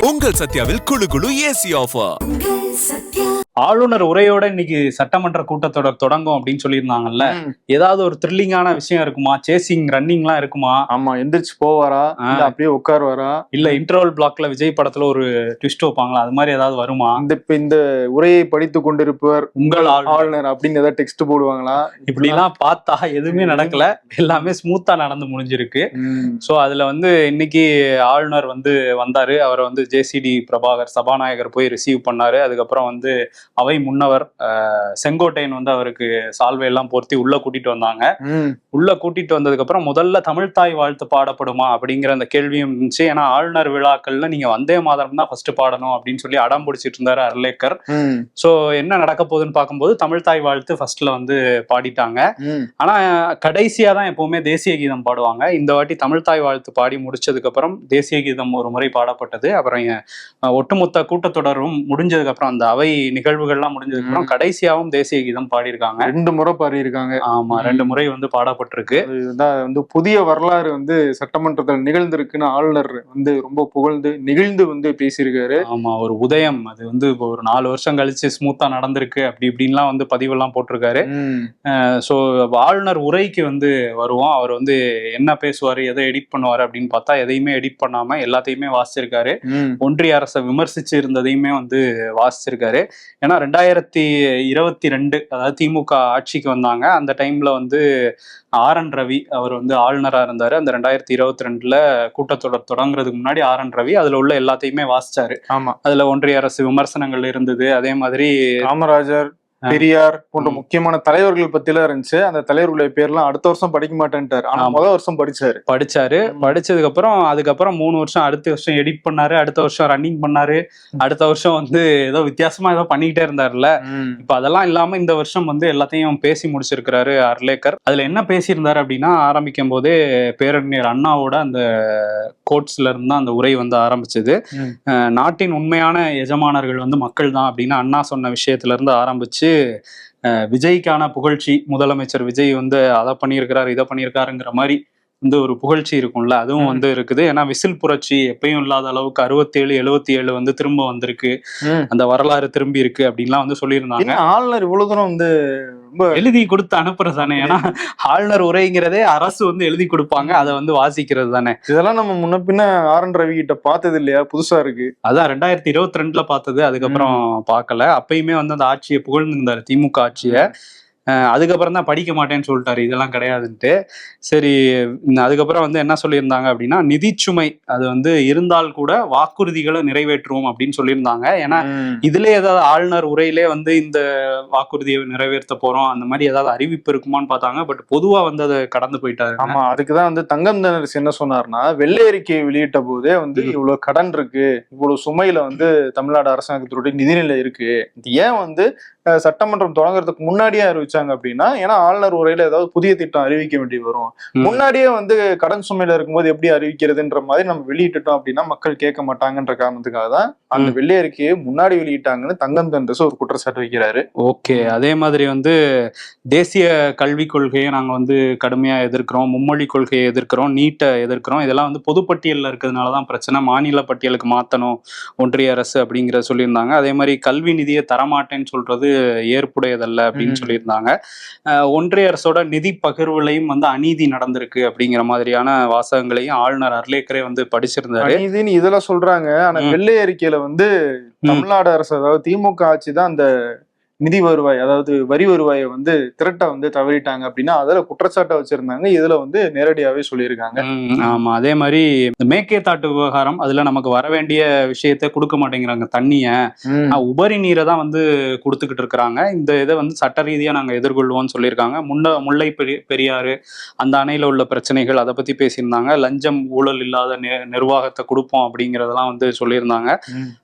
உங்கள் சத்யாவில் குளு குளு ஏசி ஆஃபர். ஆளுநர் உரையோட இன்னைக்கு சட்டமன்ற கூட்டத்தொடர் தொடங்கும் அப்படின்னு சொல்லியிருந்தாங்கல்ல. ஏதாவது ஒரு த்ரில்லிங்கான விஷயம் இருக்குமா? சேசிங் ரன்னிங் எல்லாம் இருக்குமா? ஆமா, எந்திரிச்சு போவாரா இல்ல அப்படியே உட்காருவாரா இல்ல இன்டர்வல் பிளாக்ல விஜய் படத்துல ஒரு ட்விஸ்ட் வைப்பாங்களா, அது மாதிரி ஏதாவது வருமா? இந்த உரையை படித்து கொண்டிருப்பவர் உங்கள் ஆளுநர் அப்படின்னு ஏதாவது டெக்ஸ்ட் போடுவாங்களா? இப்படி எல்லாம் பார்த்தா எதுவுமே நடக்கல, எல்லாமே ஸ்மூத்தா நடந்து முடிஞ்சிருக்கு. சோ அதுல இன்னைக்கு ஆளுநர் வந்தாரு. அவர் ஜேசிடி பிரபாகர் சபாநாயகர் போய் ரிசீவ் பண்ணாரு. அதுக்கப்புறம் அவை முன்னவர் செங்கோட்டையன் அவருக்கு சால்வை எல்லாம் பொருத்தி உள்ள கூட்டிட்டு வந்தாங்க. உள்ள கூட்டிட்டு வந்ததுக்கு அப்புறம் முதல்ல தமிழ்தாய் வாழ்த்து பாடப்படுமா அப்படிங்கிற அந்த கேள்வியும் இருந்துச்சு. ஏன்னா ஆளுநர் விழாக்கள்ல நீங்க வந்தே மாதரம் தான் ஃபர்ஸ்ட் பாடணும் அப்படின்னு சொல்லி அடம் பிடிச்சிட்டு இருந்தாரு அர்லேக்கர். சோ என்ன நடக்க போகுதுன்னு பார்க்கும்போது தமிழ்தாய் வாழ்த்து ஃபர்ஸ்ட்ல பாடிட்டாங்க. ஆனா கடைசியா தான் எப்பவுமே தேசிய கீதம் பாடுவாங்க. இந்த வாட்டி தமிழ்தாய் வாழ்த்து பாடி முடிச்சதுக்கு அப்புறம் தேசிய கீதம் ஒரு முறை பாடப்பட்டது. அப்புறம் ஒட்டுமொத்த கூட்டத்தொடரும் முடிஞ்சதுக்கு அப்புறம் அந்த அவை நிகழ்வுகள்லாம் முடிஞ்சதுக்கு அப்புறம் கடைசியாவும் தேசிய கீதம் பாடியிருக்காங்க. 2 முறை பாடியிருக்காங்க. ஆமா, 2 முறை பாடப்பட்டிருக்கு. புதிய வரலாறு சட்டமன்றத்தில் நிகழ்ந்திருக்குன்னு ஆளுநர் ரொம்ப புகழ்ந்து நிகழ்ந்து பேசியிருக்காரு. ஆமா, ஒரு உதயம் அது ஒரு 4 வருஷம் கழிச்சு ஸ்மூத்தா நடந்திருக்கு அப்படி இப்படின்லாம் பதிவெல்லாம் போட்டிருக்காரு. சோ ஆளுநர் உரைக்கு வருவோம். அவர் என்ன பேசுவாரு, எதை எடிட் பண்ணுவாரு அப்படின்னு பார்த்தா எதையுமே எடிட் பண்ணாம எல்லாத்தையுமே வாசிச்சிருக்காரு. ஒன்றிய அரசை விமர்சிச்சு இருந்ததையுமே வாசிச்சிருக்காரு. ஏன்னா 2022 அதாவது திமுக ஆட்சிக்கு வந்தாங்க. அந்த டைம்ல RN ரவி அவர் ஆளுநரா இருந்தாரு. அந்த 2022 கூட்டத்தொடர் தொடங்குறதுக்கு முன்னாடி RN ரவி அதுல உள்ள எல்லாத்தையுமே வாசிச்சாரு. ஆமா, அதுல ஒன்றிய அரசு விமர்சனங்கள் இருந்தது. அதே மாதிரி காமராஜர், பெரியார் போன்ற முக்கியமான தலைவர்கள் பத்திலாம் இருந்துச்சு. அந்த தலைவர்களுடைய பேர்லாம் அடுத்த வருஷம் படிக்க மாட்டேன்ட்டாரு. ஆனா முதல் வருஷம் படிச்சாரு. படிச்சதுக்கு அதுக்கப்புறம் 3 வருஷம் அடுத்த வருஷம் எடிட் பண்ணாரு. அடுத்த வருஷம் ரன்னிங் பண்ணாரு. அடுத்த வருஷம் ஏதோ வித்தியாசமா ஏதோ பண்ணிக்கிட்டே இருந்தாருல்ல. இப்ப அதெல்லாம் இல்லாம இந்த வருஷம் எல்லாத்தையும் பேசி முடிச்சிருக்கிறாரு அர்லேக்கர். அதுல என்ன பேசியிருந்தாரு அப்படின்னா, ஆரம்பிக்கும் போதே பேரறிஞர் அண்ணாவோட அந்த கோட்ஸ்ல இருந்து தான் அந்த உரை ஆரம்பிச்சது. நாட்டின் உண்மையான எஜமானர்கள் மக்கள் தான் அப்படின்னு அண்ணா சொன்ன விஷயத்துல இருந்து ஆரம்பிச்சு விஜய்க்கான புகழ்ச்சி, முதலமைச்சர் விஜய் அதை பண்ணியிருக்கிறாரு இதை பண்ணியிருக்காருங்கிற மாதிரி ஒரு புகழ்ச்சி இருக்கும்ல, அதுவும் இருக்குது. ஏன்னா விசில் புரட்சி எப்பயும் இல்லாத அளவுக்கு 67 77 திரும்ப வந்திருக்கு, அந்த வரலாறு திரும்பி இருக்கு அப்படின்லாம் சொல்லியிருந்தாங்க. ஆளுநர் இவ்வளவு தூரம் எழுதி கொடுத்து அனுப்புறது தானே. ஏன்னா ஆளுநர் உரைங்கிறதே அரசு எழுதி கொடுப்பாங்க, அதை வாசிக்கிறது தானே. இதெல்லாம் நம்ம முன்ன பின்ன RN ரவி கிட்ட பார்த்தது இல்லையா? புதுசா இருக்கு. அதான் 2022 பார்த்தது. அதுக்கப்புறம் பார்க்கல. அப்பயுமே அந்த ஆட்சியை புகழ்ந்திருந்தாரு, திமுக ஆட்சியை. அதுக்கப்புறம் தான் படிக்க மாட்டேன்னு சொல்லிட்டாரு, இதெல்லாம் கிடையாதுன்ட்டு. சரி, அதுக்கப்புறம் என்ன சொல்லியிருந்தாங்க அப்படின்னா, நிதிச்சுமை அது இருந்தால் கூட வாக்குறுதிகளை நிறைவேற்றுவோம் அப்படின்னு சொல்லியிருந்தாங்க. ஏன்னா இதுல ஏதாவது ஆளுநர் உரையிலே இந்த வாக்குறுதியை நிறைவேற்ற போறோம் அந்த மாதிரி ஏதாவது அறிவிப்பு இருக்குமான்னு பார்த்தாங்க. பட் பொதுவா அதை கடந்து போயிட்டாரு. ஆமா, அதுக்குதான் தங்கம் தென்னரசு என்ன சொன்னார்னா, வெள்ளை அறிக்கையை வெளியிட்ட போதே இவ்வளவு கடன் இருக்கு, இவ்வளவு சுமையில தமிழ்நாடு அரசாங்கத்தினுடைய நிதிநிலை இருக்கு, ஏன் சட்டமன்றம் தொடங்குறதுக்கு முன்னாடியே அறிவிச்சாங்க அப்படின்னா, ஏன்னா ஆளுநர் உரையில ஏதாவது புதிய திட்டம் அறிவிக்க வேண்டி வரும். முன்னாடியே கடன் சுமையில இருக்கும்போது எப்படி அறிவிக்கிறதுன்ற மாதிரி நம்ம வெளியிட்டுட்டோம் அப்படின்னா மக்கள் கேட்க மாட்டாங்கன்ற காரணத்துக்காக தான் அந்த வெள்ளை அறிக்கையை முன்னாடி வெளியிட்டாங்கன்னு தங்கம் தென்னரசு ஒரு குற்றச்சாட்டு வைக்கிறாரு. ஓகே, அதே மாதிரி தேசிய கல்விக் கொள்கையை நாங்க கடுமையா எதிர்க்கிறோம், மும்மொழி கொள்கையை எதிர்க்கிறோம், நீட்டை எதிர்க்கிறோம். இதெல்லாம் பொதுப்பட்டியல்ல இருக்கிறதுனாலதான் பிரச்சனை, மாநில பட்டியலுக்கு மாத்தணும் ஒன்றிய அரசு அப்படிங்கிற சொல்லியிருந்தாங்க. அதே மாதிரி கல்வி நிதியை தரமாட்டேன்னு சொல்றது ஏற்புடையதல்ல அப்படின்னு சொல்லியிருந்தாங்க. ஒன்றிய அரசோட நிதி பகிர்வுலையும் அநீதி நடந்திருக்கு அப்படிங்கிற மாதிரியான வாசகங்களையும் ஆளுநர் அர்லேக்கரே படிச்சிருந்தாரு. அநீதின்னு இதெல்லாம் சொல்றாங்க. ஆனா வெள்ளை அறிக்கையில தமிழ்நாடு அரசு, அதாவது திமுக ஆட்சி தான் அந்த நிதி வருவாய், அதாவது வரி வருவாயை திரட்ட தவறிட்டாங்க அப்படின்னா அதுல குற்றச்சாட்டை வச்சிருந்தாங்க. இதுல நேரடியாவே சொல்லியிருக்காங்க. ஆமா, அதே மாதிரி மேக்கேதாட்டு விவகாரம், அதுல நமக்கு வர வேண்டிய விஷயத்த கொடுக்க மாட்டேங்கிறாங்க. தண்ணிய உபரி நீரை தான் கொடுத்துக்கிட்டு இருக்கிறாங்க. இந்த இதை சட்ட ரீதியா நாங்க எதிர்கொள்வோம்னு சொல்லியிருக்காங்க. முல்லை பெரியாறு அந்த அணையில உள்ள பிரச்சனைகள் அதை பத்தி பேசியிருந்தாங்க. லஞ்சம் ஊழல் இல்லாத நிர்வாகத்தை கொடுப்போம் அப்படிங்கறதெல்லாம் சொல்லியிருந்தாங்க.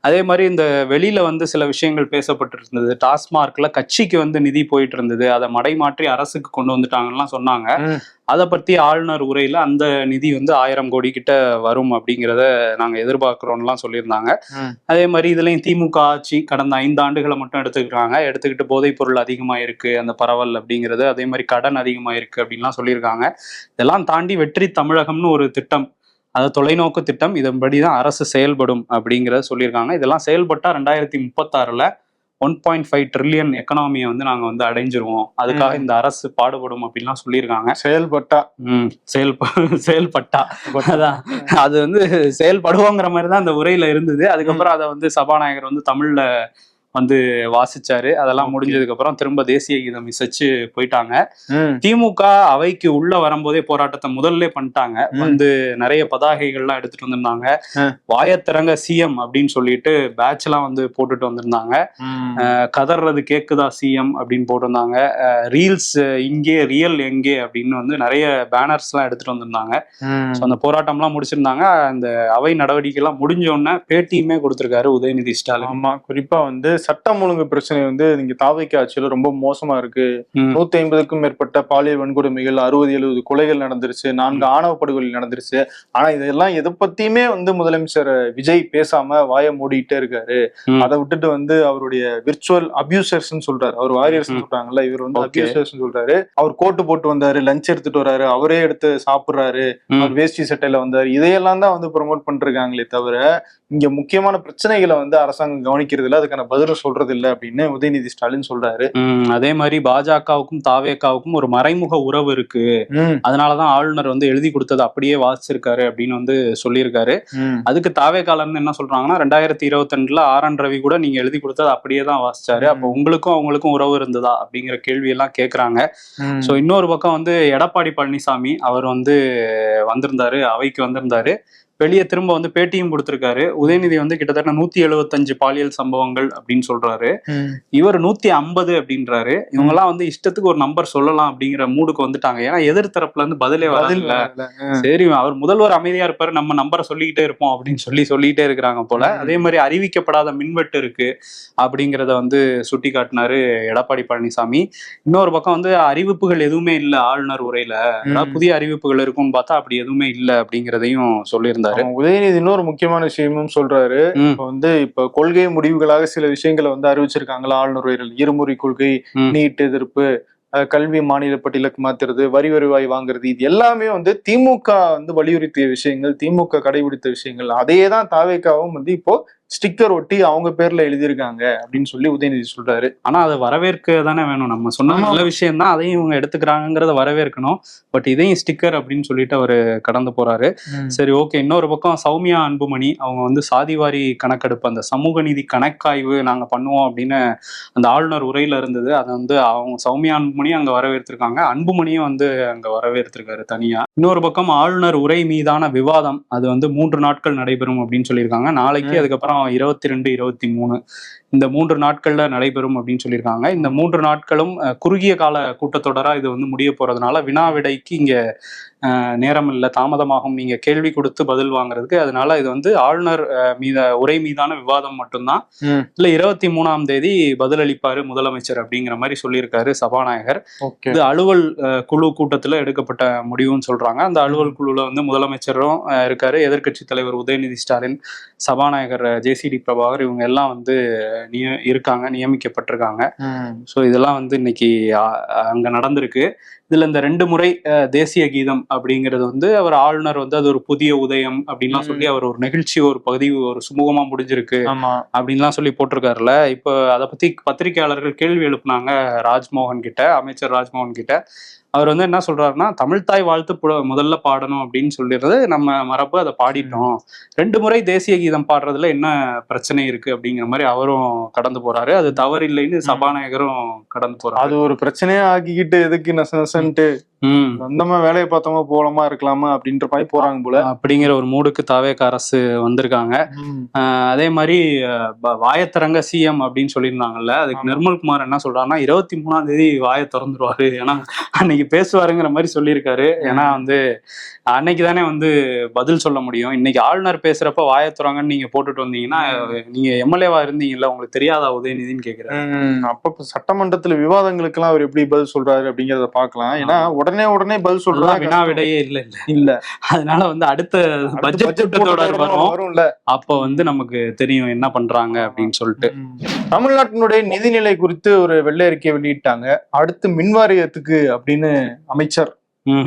அதே மாதிரி இந்த வெளியில சில விஷயங்கள் பேசப்பட்டு இருந்தது. டாஸ்மாக் கட்சிக்கு நிதி போயிட்டு இருந்தது, அதை மடைமாற்றி அரசுக்கு கொண்டு வந்துட்டாங்கலாம் சொன்னாங்க. அதை பத்தி ஆளுநர் உரையில அந்த நிதி 1000 கோடி கிட்ட வரும் அப்படிங்கிறத நாங்க எதிர்பார்க்கிறோம்லாம் சொல்லியிருந்தாங்க. அதே மாதிரி இதுலயும் திமுக ஆட்சி கடந்த 5 ஆண்டுகளை மட்டும் எடுத்துக்கிட்டு போதைப் பொருள் அதிகமா இருக்கு அந்த பரவல் அப்படிங்கிறது, அதே மாதிரி கடன் அதிகமா இருக்கு அப்படின்லாம் சொல்லியிருக்காங்க. இதெல்லாம் தாண்டி வெற்றி தமிழகம்னு ஒரு திட்டம் அது தொலைநோக்கு திட்டம், இதன்படிதான் அரசு செயல்படும் அப்படிங்கிறத சொல்லியிருக்காங்க. இதெல்லாம் செயல்பட்டா 2036 1.5 ட்ரில்லியன் எக்கனாமியை வந்து நாங்க வந்து அடைஞ்சிருவோம், அதுக்காக இந்த அரசு பாடுபடும் அப்படின்லாம் சொல்லியிருக்காங்க. செயல்பட்டா செயல்பட்டா அதான் அது வந்து செயல்படுவோங்கிற மாதிரி தான் அந்த உரையில இருந்தது. அதுக்கப்புறம் அதை வந்து சபாநாயகர் வந்து தமிழ்ல வந்து வாசிச்சாரு. அதெல்லாம் முடிஞ்சதுக்கு அப்புறம் திரும்ப தேசிய கீதம் இசைச்சு போயிட்டாங்க. திமுக அவைக்கு உள்ள வரும்போதே போராட்டத்தை முதல்ல பண்ணிட்டாங்க. வந்து நிறைய பதாகைகள்லாம் எடுத்துட்டு வந்திருந்தாங்க. வாயத்திறங்க சிஎம் அப்படின்னு சொல்லிட்டு பேட்ச் எல்லாம் வந்து போட்டுட்டு வந்திருந்தாங்க. கதறது கேக்குதா சிஎம் அப்படின்னு போட்டிருந்தாங்க. ரீல்ஸ் இங்கே ரியல் எங்கே அப்படின்னு வந்து நிறைய பேனர்ஸ் எல்லாம் எடுத்துட்டு வந்திருந்தாங்க. அந்த போராட்டம் எல்லாம் முடிச்சிருந்தாங்க. அந்த அவை நடவடிக்கை எல்லாம் முடிஞ்ச உடனே பேட்டியுமே கொடுத்திருக்காரு உதயநிதி ஸ்டாலின். ஆமா, குறிப்பா வந்து சட்டம் ஒழுங்கு பிரச்சனை வந்து நீங்க தாவேக்கா ஆட்சியில ரொம்ப மோசமா இருக்கு. 150க்கும் மேற்பட்ட பாலியல் வன்கொடுமைகள், 60-70 கொலைகள் நடந்துருச்சு, 4 ஆணவ படுகொலை நடந்துருச்சு. ஆனா இதெல்லாம் எதை பத்தியுமே வந்து முதலமைச்சர் விஜய் பேசாம வாயை மூடிட்டே இருக்காரு. அதை விட்டுட்டு வந்து அவருடைய விர்ச்சுவல் அபியூசர்ஸ் சொல்றாரு. அவர் வாரியர்ஸ் சொல்றாங்கல்ல, இவர் வந்து அபியூசர்ஸ் சொல்றாரு. அவர் கோட்டு போட்டு வந்தாரு, லஞ்ச் எடுத்துட்டு வர்றாரு, அவரே எடுத்து சாப்பிடுறாரு, அவர் வேஷ்டி சட்டையில வந்தாரு. இதையெல்லாம் தான் வந்து ப்ரொமோட் பண்றாங்களே தவிர இங்க முக்கியமான பிரச்சனைகளை வந்து அரசாங்கம் கவனிக்கிறது இல்லை, அதுக்கான பதில் சொல்றது இல்லை அப்படின்னு உதயநிதி ஸ்டாலின் சொல்றாரு. அதே மாதிரி பாஜகவுக்கும் தாவேக்காவுக்கும் ஒரு மறைமுக உறவு இருக்கு, அதனாலதான் ஆளுநர் வந்து எழுதி கொடுத்தது அப்படியே வாசிச்சிருக்காரு அப்படின்னு வந்து சொல்லியிருக்காரு. அதுக்கு தாவேக்கால இருந்து என்ன சொல்றாங்கன்னா, 2022 ஆர்.என். ரவி கூட நீங்க எழுதி கொடுத்தது அப்படியே தான் வாசிச்சாரு, அப்ப உங்களுக்கும் அவங்களுக்கும் உறவு இருந்ததா அப்படிங்கிற கேள்வி எல்லாம் கேக்குறாங்க. சோ இன்னொரு பக்கம் வந்து எடப்பாடி பழனிசாமி அவர் வந்து வந்திருந்தாரு, அவைக்கு வந்திருந்தாரு. வெளியே திரும்ப வந்து பேட்டியும் கொடுத்திருக்காரு. உதயநிதி வந்து கிட்டத்தட்ட 175 பாலியல் சம்பவங்கள் அப்படின்னு சொல்றாரு, இவர் 150 அப்படின்றாரு. இவங்க எல்லாம் வந்து இஷ்டத்துக்கு ஒரு நம்பர் சொல்லலாம் அப்படிங்கிற மூடுக்கு வந்துட்டாங்க. ஏன்னா எதிர்த்தரப்புல இருந்து பதிலே வரல. சரி, அவர் முதல்வர் அமைதியா இருப்பாரு, நம்ம நம்பரை சொல்லிக்கிட்டே இருப்போம் அப்படின்னு சொல்லிட்டே இருக்கிறாங்க போல. அதே மாதிரி அறிவிக்கப்படாத மின்வெட்டு இருக்கு அப்படிங்கிறத வந்து சுட்டி காட்டினாரு எடப்பாடி பழனிசாமி. இன்னொரு பக்கம் வந்து அறிவிப்புகள் எதுவுமே இல்லை ஆளுநர் உரையில, புதிய அறிவிப்புகள் இருக்கும்னு பார்த்தா அப்படி எதுவுமே இல்லை அப்படிங்கிறதையும் சொல்லியிருந்தாரு. உதயநிதி இன்னொரு முக்கியமான விஷயமும் சொல்றாரு. இப்ப கொள்கை முடிவுகளாக சில விஷயங்களை வந்து அறிவிச்சிருக்காங்களா ஆளுநர் உரையில். இருமுறை கொள்கை, நீட் எதிர்ப்பு, கல்வி மாநில பட்டியலுக்கு மாத்துறது, வரி வருவாய் வாங்குறது, இது எல்லாமே வந்து திமுக வந்து வலியுறுத்திய விஷயங்கள், திமுக கடைபிடித்த விஷயங்கள். அதையே தான் தாவேக்காவும் வந்து இப்போ ஸ்டிக்கர் ஒட்டி அவங்க பேர்ல எழுதியிருக்காங்க அப்படின்னு சொல்லி உதயநிதி சொல்றாரு. ஆனா அதை வரவேற்க தானே வேணும். நம்ம சொன்ன நல்ல விஷயம் தான், அதையும் இவங்க எடுத்துக்கிறாங்கிறத வரவேற்கணும். பட் இதையும் ஸ்டிக்கர் அப்படின்னு சொல்லிட்டு அவரு கடந்து போறாரு. சரி, ஓகே. இன்னொரு பக்கம் சௌமியா அன்புமணி அவங்க வந்து சாதிவாரி கணக்கெடுப்பு, அந்த சமூக நீதி கணக்காய்வு நாங்க பண்ணுவோம் அப்படின்னு அந்த ஆளுநர் உரையில இருந்தது. அதை வந்து அவங்க சௌமியா அன்புமணி அங்க வரவேற்றிருக்காங்க, அன்புமணியும் வந்து அங்க வரவேற்றிருக்காரு தனியா. இன்னொரு பக்கம் ஆளுநர் உரை மீதான விவாதம் அது வந்து 3 நாட்கள் நடைபெறும் அப்படின்னு சொல்லியிருக்காங்க. நாளைக்கு, அதுக்கப்புறம் 22, 23 இந்த 3 நாட்கள்ல நடைபெறும் அப்படின்னு சொல்லியிருக்காங்க. இந்த 3 நாட்களும் குறுகிய கால கூட்டத்தொடரா இது வந்து முடிய போறதுனால வினா விடைக்கு இங்க நேரம் இல்லை, தாமதமாகும் நீங்க கேள்வி கொடுத்து பதில் வாங்குறதுக்கு. அதனால இது வந்து ஆளுநர் உரை மீதான விவாதம் மட்டும்தான். இல்ல 23ஆம் தேதி பதிலளிப்பாரு முதலமைச்சர் அப்படிங்கிற மாதிரி சொல்லியிருக்காரு சபாநாயகர். இது அலுவல் குழு கூட்டத்துல எடுக்கப்பட்ட முடிவுன்னு சொல்றாங்க. அந்த அலுவல் குழுல வந்து முதலமைச்சரும் இருக்காரு, எதிர்கட்சி தலைவர் உதயநிதி ஸ்டாலின், சபாநாயகர் ஜேசிடி பிரபாகர், இவங்க எல்லாம் வந்து இருக்காங்க, நியமிக்கப்பட்டிருக்காங்க. ஸோ இதெல்லாம் வந்து இன்னைக்கு அங்க நடந்திருக்கு. இதுல இந்த 2 முறை தேசிய கீதம் அப்படிங்கிறது வந்து அவர் ஆளுநர் வந்து அது ஒரு புதிய உதயம் அப்படின்லாம் சொல்லி அவர் ஒரு நிகழ்ச்சி, ஒரு பதிவு, ஒரு சுமூகமா முடிஞ்சிருக்கு அப்படின்லாம் சொல்லி போட்டிருக்காருல. இப்போ அதை பத்தி பத்திரிகையாளர்கள் கேள்வி எழுப்புனாங்க ராஜ்மோகன் கிட்ட, அமைச்சர் ராஜ்மோகன் கிட்ட. அவர் வந்து என்ன சொல்றாருன்னா, தமிழ்தாய் வாழ்த்து முதல்ல பாடணும் அப்படின்னு சொல்லிடுறது நம்ம மரபு, அதை பாடிட்டோம். 2 முறை தேசிய கீதம் பாடுறதுல என்ன பிரச்சனை இருக்கு அப்படிங்கிற மாதிரி அவரும் கடந்து போறாரு. அது தவறு இல்லைன்னு சபாநாயகரும் கடந்து போறாரு. அது ஒரு பிரச்சனையா ஆக்கிக்கிட்டு எதுக்கு நசன்ட்டு சொந்தமா வேலையை பார்த்தோமா போலமா இருக்கலாமா அப்படின்ற மாதிரி போறாங்க போல. அப்படிங்கிற ஒரு மூடுக்கு தாவேக அரசு வந்திருக்காங்க. அதே மாதிரி வாயத்திறங்க சிஎம் அப்படின்னு சொல்லியிருந்தாங்கல்ல, அதுக்கு நிர்மல்குமார் என்ன சொல்றாருன்னா 23ஆம் தேதி வாயை திறந்துருவாரு, ஏன்னா அன்னைக்கு பேசுவாருங்கிற மாதிரி சொல்லியிருக்காரு. ஏன்னா வந்து அன்னைக்கு தானே வந்து பதில் சொல்ல முடியும். இன்னைக்கு ஆளுநர் பேசுறப்ப வாயத்துறாங்கன்னு நீங்க போட்டுட்டு வந்தீங்கன்னா, நீங்க எம்எல்ஏவா இருந்தீங்கல்ல, உங்களுக்கு தெரியாதா உதயநிதின்னு கேக்குறேன். அப்ப சட்டமன்றத்துல விவாதங்களுக்கு எல்லாம் அவர் எப்படி பதில் சொல்றாரு அப்படிங்கறத பாக்கலாம். ஏன்னா உடனே பதில் சொல்றா, வினா விடையே இல்ல. அதனால வந்து அடுத்த பட்ஜெட் கூட்டத்தோட வரும்ல, அப்ப வந்து நமக்கு தெரியும் என்ன பண்றாங்க அப்படின்னு சொல்லிட்டு. தமிழ்நாட்டினுடைய நிதிநிலை குறித்து ஒரு வெள்ளை அறிக்கையை வெளியிட்டாங்க. அடுத்து மின்வாரியத்துக்கு அப்படின்னு அமைச்சர்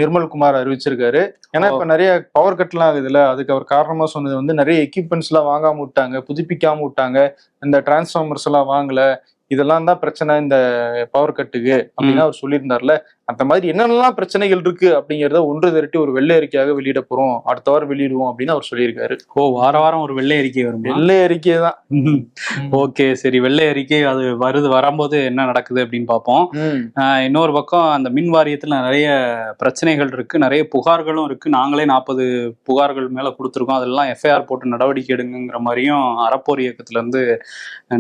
நிர்மல்குமார் அறிவிச்சிருக்காரு. ஏன்னா இப்ப நிறைய பவர் கட் எல்லாம் ஆகுதுல்ல, அதுக்கு அவர் காரணமா சொன்னது வந்து நிறைய எக்யூப்மெண்ட்ஸ் எல்லாம் வாங்காம விட்டாங்க, புதுப்பிக்காம விட்டாங்க, இந்த டிரான்ஸ்ஃபார்மர்ஸ் எல்லாம் வாங்கல, இதெல்லாம் தான் பிரச்சனை இந்த பவர் கட்டுக்கு அப்படின்னு அவர் சொல்லியிருந்தார்ல. அந்த மாதிரி என்னென்னலாம் பிரச்சனைகள் இருக்கு அப்படிங்கறத ஒன்று திரட்டி ஒரு வெள்ளை அறிக்கையாக வெளியிட போறோம், அடுத்த வாரம் வெளியிடுவோம் அப்படின்னு அவர் சொல்லியிருக்காரு. வார வாரம் ஒரு வெள்ளை அறிக்கை வரும். வெள்ளை அறிக்கை தான். ஓகே, சரி, வெள்ளை அறிக்கை அது வரும்போது என்ன நடக்குது அப்படின்னு பார்ப்போம். இன்னொரு பக்கம் அந்த மின் வாரியத்துல நிறைய பிரச்சனைகள் இருக்கு, நிறைய புகார்களும் இருக்கு. நாங்களே 40 புகார்கள் மேல கொடுத்துருக்கோம், அதெல்லாம் எஃப்ஐஆர் போட்டு நடவடிக்கை எடுங்கிற மாதிரியும் அறப்போர் இயக்கத்துல இருந்து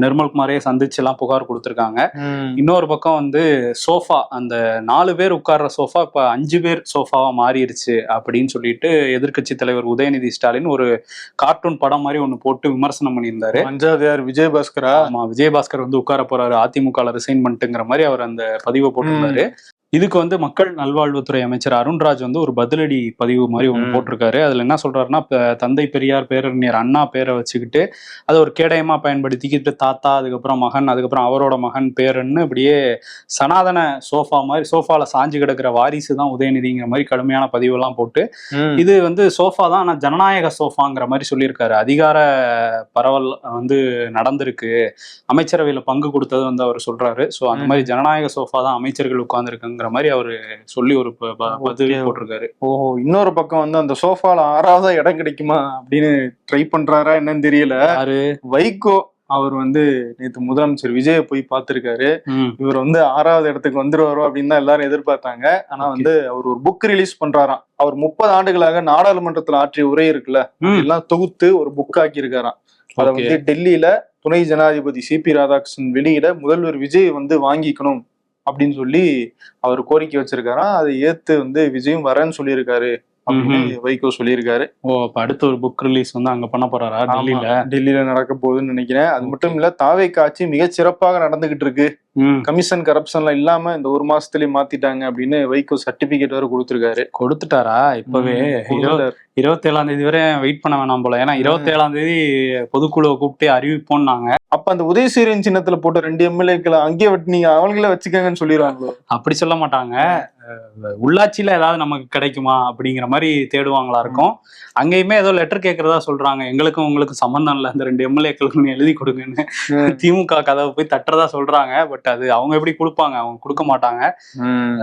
நிர்மல்குமாரையே சந்திச்சு எல்லாம் புகார் கொடுத்துருக்காங்க. இன்னொரு பக்கம் வந்து சோஃபா, அந்த 4 பேர் உட்கார்ற சோஃபா இப்ப 5 பேர் சோஃபாவா மாறிடுச்சு அப்படின்னு சொல்லிட்டு எதிர்க்கட்சி தலைவர் உதயநிதி ஸ்டாலின் ஒரு கார்ட்டூன் படம் மாதிரி ஒண்ணு போட்டு விமர்சனம் பண்ணியிருந்தாரு. 5வது யார்? விஜயபாஸ்கரா? ஆமா, விஜயபாஸ்கர் வந்து உட்கார போறாரு, அதிமுக ரிசைன் பண்ணிட்டுங்கிற மாதிரி அவர் அந்த பதிவை போட்டிருந்தாரு. இதுக்கு வந்து மக்கள் நல்வாழ்வுத்துறை அமைச்சர் அருண்ராஜ் வந்து ஒரு பதிலடி பதிவு மாதிரி ஒன்று போட்டிருக்காரு. அதுல என்ன சொல்றாருன்னா, தந்தை பெரியார் பேரறிஞர் அண்ணா பேரை வச்சுக்கிட்டு அதை ஒரு கேடயமா பயன்படுத்திக்கிட்டு தாத்தா, அதுக்கப்புறம் மகன், அதுக்கப்புறம் அவரோட மகன் பேருன்னு இப்படியே சனாதன சோஃபா மாதிரி சோஃபால சாஞ்சு கிடக்கிற வாரிசு தான் உதயநிதிங்கிற மாதிரி கடுமையான பதிவெல்லாம் போட்டு, இது வந்து சோஃபா தான் ஆனா ஜனநாயக சோஃபாங்கிற மாதிரி சொல்லியிருக்காரு. அதிகார பரவல் வந்து நடந்திருக்கு, அமைச்சரவையில பங்கு கொடுத்தது வந்து அவர் சொல்றாரு. ஸோ அந்த மாதிரி ஜனநாயக சோஃபா தான் அமைச்சர்கள் உட்கார்ந்துருக்குங்க மாதிரி அவரு சொல்லி ஒரு பதில் போட்டிருக்காரு. ஓஹோ, இன்னொரு பக்கம் வந்து அந்த சோஃபால 6வது இடம் கிடைக்குமா அப்படின்னு ட்ரை பண்றாரா என்னன்னு தெரியல. வைகோ அவர் வந்து நேற்று முதலமைச்சர் விஜய போய் பார்த்திருக்காரு. இவர் வந்து 6வது இடத்துக்கு வந்துருவாரோ அப்படின்னு தான் எல்லாரும் எதிர்பார்த்தாங்க. ஆனா வந்து அவர் ஒரு புக் ரிலீஸ் பண்றாராம். அவர் 30 ஆண்டுகளாக நாடாளுமன்றத்துல ஆற்றிய உரை இருக்குல்ல, எல்லாம் தொகுத்து ஒரு புக் ஆக்கி இருக்காராம். அதை வந்து டெல்லியில துணை ஜனாதிபதி சிபி ராதாகிருஷ்ணன் வெளியிட முதல்வர் விஜய் வந்து வாங்கிக்கணும் அப்படின்னு சொல்லி அவர் கோரிக்கை வச்சிருக்காராம். அதை ஏத்து வந்து விஜயும் வரேன்னு சொல்லியிருக்காரு அப்படின்னு வைகோ சொல்லியிருக்காரு. அப்ப அடுத்த ஒரு புக் ரிலீஸ் வந்து அங்க பண்ண போறாரா? டெல்லியில நடக்க போகுதுன்னு நினைக்கிறேன். அது மட்டும் இல்ல, தாவேக்கா ஆட்சி மிக சிறப்பாக நடந்துகிட்டு இருக்கு, கமிஷன் கரப்ஷன்ல இல்லாம இந்த 1 மாசத்துலயே மாத்திட்டாங்க அப்படின்னு வைகோ சர்டிபிகேட் வேற கொடுத்திருக்காரு. கொடுத்துட்டாரா? இப்பவே 27ஆம் தேதி வரை வெயிட் பண்ண வேணாம் போல. ஏன்னா 27ஆம் தேதி பொதுக்குழுவை கூப்பிட்டு அறிவிப்போம்னாங்க. அப்ப அந்த உதயசூரியன் சின்னத்துல போட்ட 2 எம்எல்ஏக்களை அங்கேயே நீங்க அவங்களே வச்சுக்கங்கன்னு சொல்லிடுவாங்க. அப்படி சொல்ல மாட்டாங்க, உள்ளாட்சியில ஏதாவது நமக்கு கிடைக்குமா அப்படிங்கிற மாதிரி தேடுவாங்களா இருக்கும். அங்கேயுமே ஏதோ லெட்டர் கேட்கறதா சொல்றாங்க, எங்களுக்கும் உங்களுக்கு சம்பந்தம் இல்லை, இந்த 2 எம்எல்ஏக்களுக்கு எழுதி கொடுங்கன்னு திமுக கதவை போய் தட்டுறதா சொல்றாங்க. பட் அது அவங்க எப்படி கொடுப்பாங்க? அவங்க கொடுக்க மாட்டாங்க.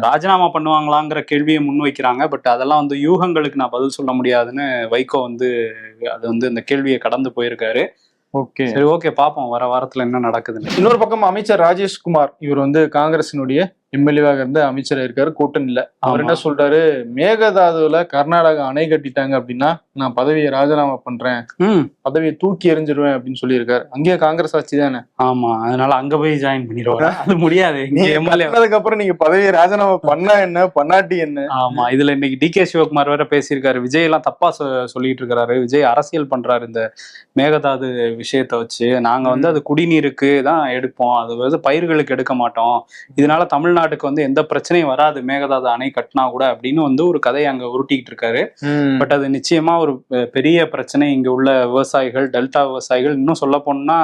ராஜினாமா பண்ணுவாங்களாங்கிற கேள்வியை முன் வைக்கிறாங்க. பட் அதெல்லாம் வந்து யூகங்களுக்கு நான் பதில் சொல்ல முடியாதுன்னு வைகோ வந்து அது வந்து இந்த கேள்வியை கடந்து போயிருக்காரு. ஓகே, சரி, ஓகே, பாப்போம் வர வாரத்துல என்ன நடக்குதுன்னு. இன்னொரு பக்கம் அமைச்சர் ராஜேஷ்குமார், இவர் வந்து காங்கிரசினுடைய எம்எல்ஏவாக இருந்து அமைச்சராக இருக்காரு கூட்டணியில. அவர் என்ன சொல்றாரு, மேகதாதுல கர்நாடகா அணை கட்டிட்டாங்க அப்படின்னா நான் பதவியை ராஜினாமா பண்றேன், பதவியை தூக்கி எறிஞ்சிருவேன் அப்படின்னு சொல்லியிருக்காரு. அங்கேயே காங்கிரஸ் ஆட்சி தானே. ஆமா, அதனால அங்க போய் ஜாயின் பண்ணிடுவாங்க. அது முடியாது. அதுக்கப்புறம் நீங்க பதவியை ராஜினாமா பண்ணா என்ன, பண்ணாட்டி என்ன? ஆமா, இதுல இன்னைக்கு டிகே சிவகுமார் வேற பேசியிருக்காரு. விஜய் எல்லாம் தப்பா சொல்லிட்டு இருக்காரு. விஜய் அரசியல் பண்றாரு இந்த மேகதாது விஷயத்த வச்சு. நாங்க வந்து அது குடிநீருக்கு தான் எடுப்போம், அது வந்து பயிர்களுக்கு எடுக்க மாட்டோம், இதனால தமிழ்நாட்டுக்கு வந்து எந்த பிரச்சனையும் வராது மேகதாது அணை கட்டினா கூட அப்படின்னு வந்து ஒரு கதையை அங்க உருட்டிக்கிட்டு இருக்காரு. பட் அது நிச்சயமா ஒரு பெரிய பிரச்சனை. இங்க உள்ள விவசாயிகள், டெல்டா விவசாயிகள், இன்னும் சொல்ல போனா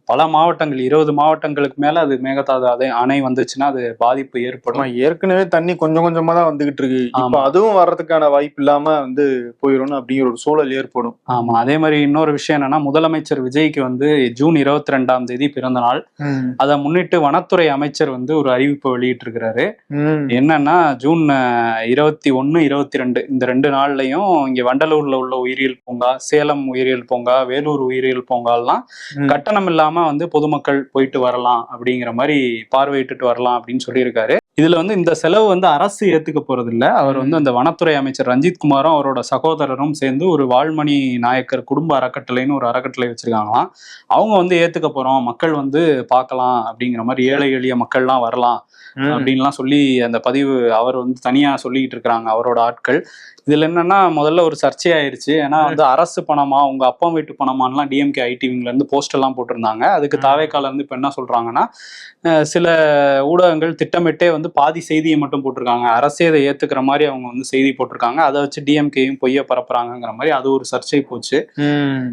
பல மாவட்டங்கள், 20 மாவட்டங்களுக்கு மேல அது மேகதாது அணை வந்துச்சுன்னா அது பாதிப்பு ஏற்படும். ஏற்கனவே தண்ணி கொஞ்சம் கொஞ்சமா தான் வந்துகிட்டு இருக்கு. இப்ப அதுவும் வர்றதுக்கான வாய்ப்பு இல்லாம வந்து போயிடும் அப்படிங்கிற ஒரு சூழல் ஏற்படும். ஆமா, அதே மாதிரி இன்னொரு விஷயம் என்னன்னா, முதலமைச்சர் விஜய்க்கு வந்து ஜூன் 22ஆம் தேதி பிறந்த நாள். அதை முன்னிட்டு வனத்துறை அமைச்சர் வந்து ஒரு அறிவிப்பை வெளியிட்டு இருக்கிறாரு. என்னன்னா, ஜூன் 21, 22 இந்த 2 நாள்லயும் இங்க வண்டலூர்ல உள்ள உயிரியல் பூங்கா, சேலம் உயிரியல் பூங்கா, வேலூர் உயிரியல் பூங்காலாம் கட்டணம் இல்லாம வந்து பொதுமக்கள் போயிட்டு வரலாம் அப்படிங்கிற மாதிரி பார்வையிட்டு வரலாம் அப்படின்னு சொல்லியிருக்காரு. இதுல வந்து இந்த செலவு வந்து அரசு ஏத்துக்க போறது இல்ல. அவர் வந்து அந்த வனத்துறை அமைச்சர் ரஞ்சித் குமாரும் அவரோட சகோதரரும் சேர்ந்து ஒரு வாழ்மணி நாயக்கர் குடும்ப அறக்கட்டளைன்னு ஒரு அறக்கட்டளை வச்சிருக்காங்களாம். அவங்க வந்து ஏத்துக்க போறோம், மக்கள் வந்து பார்க்கலாம் அப்படிங்கிற மாதிரி, ஏழை எளிய மக்கள்லாம் வரலாம் அப்படின்லாம் சொல்லி அந்த பதிவு அவர் வந்து தனியா சொல்லிக்கிட்டு இருக்கிறாங்க அவரோட ஆட்கள். இதுல என்னன்னா முதல்ல ஒரு சர்ச்சையாயிருச்சு. ஏன்னா வந்து அரசு பணமா உங்க அப்பா வீட்டு பணமான்லாம் டிஎம்கே ஐடிவிங்ல இருந்து போஸ்ட் எல்லாம் போட்டிருந்தாங்க. அதுக்கு தாவேக்கால இருந்து இப்ப என்ன சொல்றாங்கன்னா, சில ஊடகங்கள் திட்டமிட்டே வந்து பாதி செய்தியை மட்டும் போட்டிருக்காங்க. அரசே அதை ஏத்துக்கிற மாதிரி அவங்க வந்து செய்தி போட்டிருக்காங்க. அதை வச்சு டிஎம்கேயும் பொய்ய பரப்புறாங்கிற மாதிரி அது ஒரு சர்ச்சை போச்சு.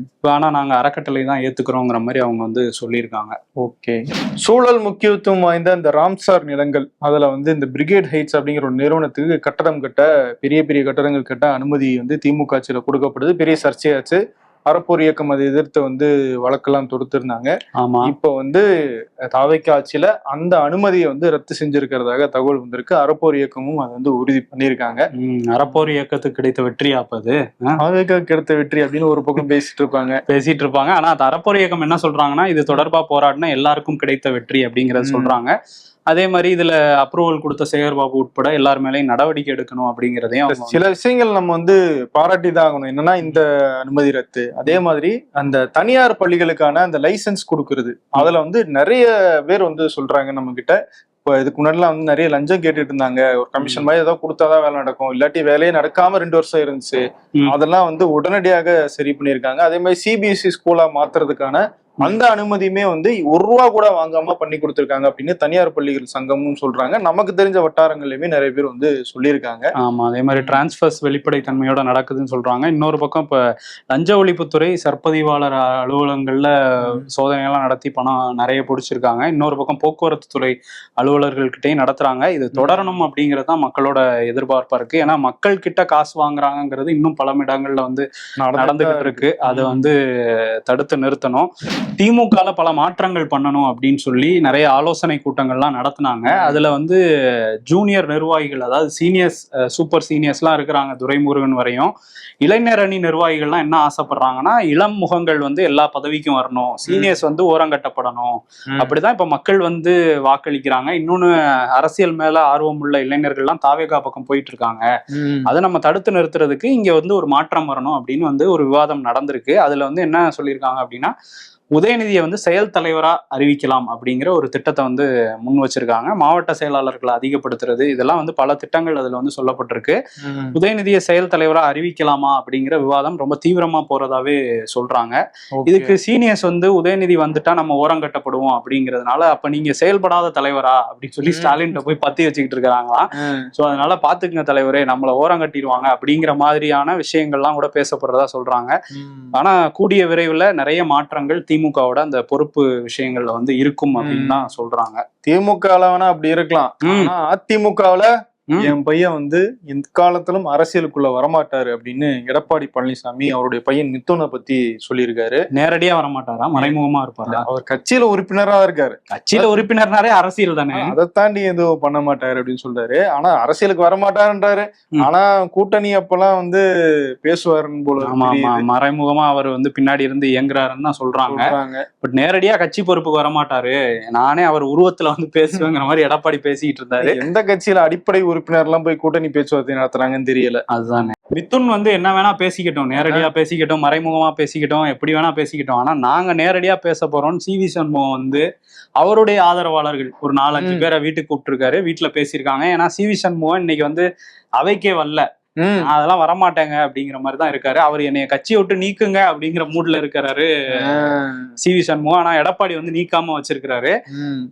இப்போ ஆனா நாங்க அறக்கட்டளை தான் ஏத்துக்கிறோங்கிற மாதிரி அவங்க வந்து சொல்லியிருக்காங்க. ஓகே. சூழல் முக்கியத்துவம் வாய்ந்த இந்த ராம்சார் நிலங்கள் அதுல வந்து இந்த பிரிகேட் ஹைட்ஸ் அப்படிங்கிற ஒரு நிறுவனத்துக்கு கட்டடம் கட்ட பெரிய பெரிய கட்டடங்கள் கட்ட அனுமதி வந்து திமுக ஆட்சியில கொடுக்கப்படுது. பெரிய சர்ச்சையாச்சு. அறப்போர் இயக்கம் அதை எதிர்த்து வந்து வழக்கெல்லாம் தொடுத்திருந்தாங்க. ஆமா, இப்ப வந்து தாவேக்கா ஆட்சியில அந்த அனுமதியை வந்து ரத்து செஞ்சிருக்கிறதாக தகவல் வந்திருக்கு. அறப்போர் இயக்கமும் அதை வந்து உறுதி பண்ணியிருக்காங்க. அறப்போர் இயக்கத்துக்கு கிடைத்த வெற்றியா அப்பது தாவேக்கா கிடைத்த வெற்றி அப்படின்னு ஒரு பக்கம் பேசிட்டு இருப்பாங்க. ஆனா அது அறப்போர் இயக்கம் என்ன சொல்றாங்கன்னா, இது தொடர்பா போராடினா எல்லாருக்கும் கிடைத்த வெற்றி அப்படிங்கறத சொல்றாங்க. அதே மாதிரி இதுல அப்ரூவல் கொடுத்த சேகர்பாபு உட்பட எல்லார் மேலேயும் நடவடிக்கை எடுக்கணும் அப்படிங்கிறதையும் சில விஷயங்கள் நம்ம வந்து பாராட்டி தான் ஆகணும். என்னன்னா இந்த அனுமதி ரத்து, அதே மாதிரி அந்த தனியார் பள்ளிகளுக்கான அந்த லைசன்ஸ் கொடுக்கறது, அதுல வந்து நிறைய பேர் வந்து சொல்றாங்க நம்ம கிட்ட, இப்போ இதுக்கு முன்னாடிலாம் வந்து நிறைய லஞ்சம் கேட்டுட்டு இருந்தாங்க, ஒரு கமிஷன் மாதிரி ஏதாவது கொடுத்தாதான் வேலை நடக்கும், இல்லாட்டி வேலையே நடக்காம 2 வருஷம் இருந்துச்சு, அதெல்லாம் வந்து உடனடியாக சரி பண்ணியிருக்காங்க. அதே மாதிரி சிபிஎஸ்இ ஸ்கூலா மாத்துறதுக்கான அந்த அனுமதியுமே வந்து 1 ரூபா கூட வாங்காம பண்ணி கொடுத்திருக்காங்க அப்படின்னு தனியார் பள்ளிகள் சங்கமும் சொல்றாங்க. நமக்கு தெரிஞ்ச வட்டாரங்கள்லயுமே நிறைய பேர் வந்து சொல்லியிருக்காங்க. ஆமா, அதே மாதிரி டிரான்ஸ்பர்ஸ் வெளிப்படைத்தன்மையோட நடக்குதுன்னு சொல்றாங்க. இன்னொரு பக்கம் இப்ப லஞ்ச ஒழிப்புத்துறை சர்ப்பதிவாளர் அலுவலகங்கள்ல சோதனை எல்லாம் நடத்தி பணம் நிறைய பிடிச்சிருக்காங்க. இன்னொரு பக்கம் போக்குவரத்து துறை அலுவலர்கள்கிட்டையும் நடத்துறாங்க. இது தொடரணும் அப்படிங்கிறது தான் மக்களோட எதிர்பார்ப்பா இருக்கு. ஏன்னா மக்கள் கிட்ட காசு வாங்குறாங்கிறது இன்னும் பல இடங்கள்ல வந்து நடந்துகிட்டு இருக்கு. அதை வந்து தடுத்து நிறுத்தணும். திமுகல பல மாற்றங்கள் பண்ணணும் அப்படின்னு சொல்லி நிறைய ஆலோசனை கூட்டங்கள்லாம் நடத்தினாங்க. அதுல வந்து ஜூனியர் நிர்வாகிகள், அதாவது சீனியர்ஸ், சூப்பர் சீனியர்ஸ்லாம் இருக்கிறாங்க துரைமுருகன் வரையும். இளைஞர் அணி நிர்வாகிகள்லாம் என்ன ஆசைப்படுறாங்கன்னா, இளம் முகங்கள் வந்து எல்லா பதவிக்கும் வரணும், சீனியர்ஸ் வந்து ஓரங்கட்டப்படணும். அப்படிதான் இப்ப மக்கள் வந்து வாக்களிக்கிறாங்க. இன்னொன்னு, அரசியல் மேல ஆர்வம் உள்ள இளைஞர்கள்லாம் தாவேகா பக்கம் போயிட்டு இருக்காங்க. அதை நம்ம தடுத்து நிறுத்துறதுக்கு இங்க வந்து ஒரு மாற்றம் வரணும் அப்படின்னு வந்து ஒரு விவாதம் நடந்திருக்கு. அதுல வந்து என்ன சொல்லியிருக்காங்க அப்படின்னா, உதயநிதியை வந்து செயல் தலைவரா அறிவிக்கலாம் அப்படிங்கிற ஒரு திட்டத்தை வந்து முன் வச்சிருக்காங்க. மாவட்ட செயலாளர்களை அதிகப்படுத்துறது, இதெல்லாம் வந்து பல திட்டங்கள் அதுல வந்து சொல்லப்பட்டிருக்கு. உதயநிதியை செயல் தலைவரா அறிவிக்கலாமா அப்படிங்கிற விவாதம் ரொம்ப தீவிரமா போறதாவே சொல்றாங்க. இதுக்கு சீனியர்ஸ் வந்து உதயநிதி வந்துட்டா நம்ம ஓரங்கட்டப்படுவோம் அப்படிங்கிறதுனால, அப்ப நீங்க செயல்படாத தலைவரா அப்படின்னு சொல்லி ஸ்டாலின் போய் பத்தி வச்சுக்கிட்டு இருக்கிறாங்களாம். சோ அதனால பாத்துக்குங்க தலைவரே, நம்மள ஓரங்கட்டிடுவாங்க அப்படிங்கிற மாதிரியான விஷயங்கள்லாம் கூட பேசப்படுறதா சொல்றாங்க. ஆனா கூடிய விரைவில் நிறைய மாற்றங்கள் திமுகவோட அந்த பொறுப்பு விஷயங்கள்ல வந்து இருக்கும் அப்படின்னு தான் சொல்றாங்க. திமுகல வேணா அப்படி இருக்கலாம், ஆனா அதிமுகவுல என் பையன் வந்து எந்த காலத்திலும் அரசியலுக்குள்ள வரமாட்டாரு அப்படின்னு எடப்பாடி பழனிசாமி அவருடைய பையன் மிதுனை பத்தி சொல்லியிருக்காரு. நேரடியா வரமாட்டாரா, மறைமுகமா இருப்பாரா? அவர் கட்சியில உறுப்பினரா இருக்காரு. கட்சியில உறுப்பினர்னாலே அரசியல் தானே, அதை தாண்டி எதுவும் பண்ண மாட்டாரு அப்படின்னு சொல்றாரு. ஆனா அரசியலுக்கு வரமாட்டாருன்றாரு. ஆனா கூட்டணி அப்பெல்லாம் வந்து பேசுவாருன்னு போல. மறைமுகமா அவர் வந்து பின்னாடி இருந்து இயங்குறாருன்னு தான் சொல்றாங்க. பட் நேரடியா கட்சி பொறுப்புக்கு வரமாட்டாரு, நானே அவர் உருவத்துல வந்து பேசுவேங்கிற மாதிரி எடப்பாடி பேசிக்கிட்டு இருந்தாரு. எந்த கட்சியில அடிப்படை உறுப்பினர் எல்லாம் போய் கூட்டணி பேச்சுவார்த்தை நடத்துறாங்கன்னு தெரியல. அதுதானே. மிதுன் வந்து என்ன வேணா பேசிக்கிட்டோம், நேரடியா பேசிக்கிட்டோம், மறைமுகமா பேசிக்கிட்டோம், எப்படி வேணா பேசிக்கிட்டோம். ஆனா நாங்க நேரடியா பேச போறோம். சிவி சண்முகம் வந்து அவருடைய ஆதரவாளர்கள் ஒரு 4-5 பேரை வீட்டுக்கு கூப்பிட்டுருக்காரு, வீட்டுல பேசியிருக்காங்க. ஏன்னா சிவி சண்முகம் இன்னைக்கு வந்து அவைக்கே வரல, அதெல்லாம் வரமாட்டேங்க அப்படிங்கிற மாதிரிதான் இருக்காரு. அவர் என்னைய கட்சியை விட்டு நீக்குங்க அப்படிங்கிற மூட்ல இருக்கிறாரு சிவி சண்முகம். ஆனா எடப்பாடி வந்து நீக்காம வச்சிருக்கிறாரு.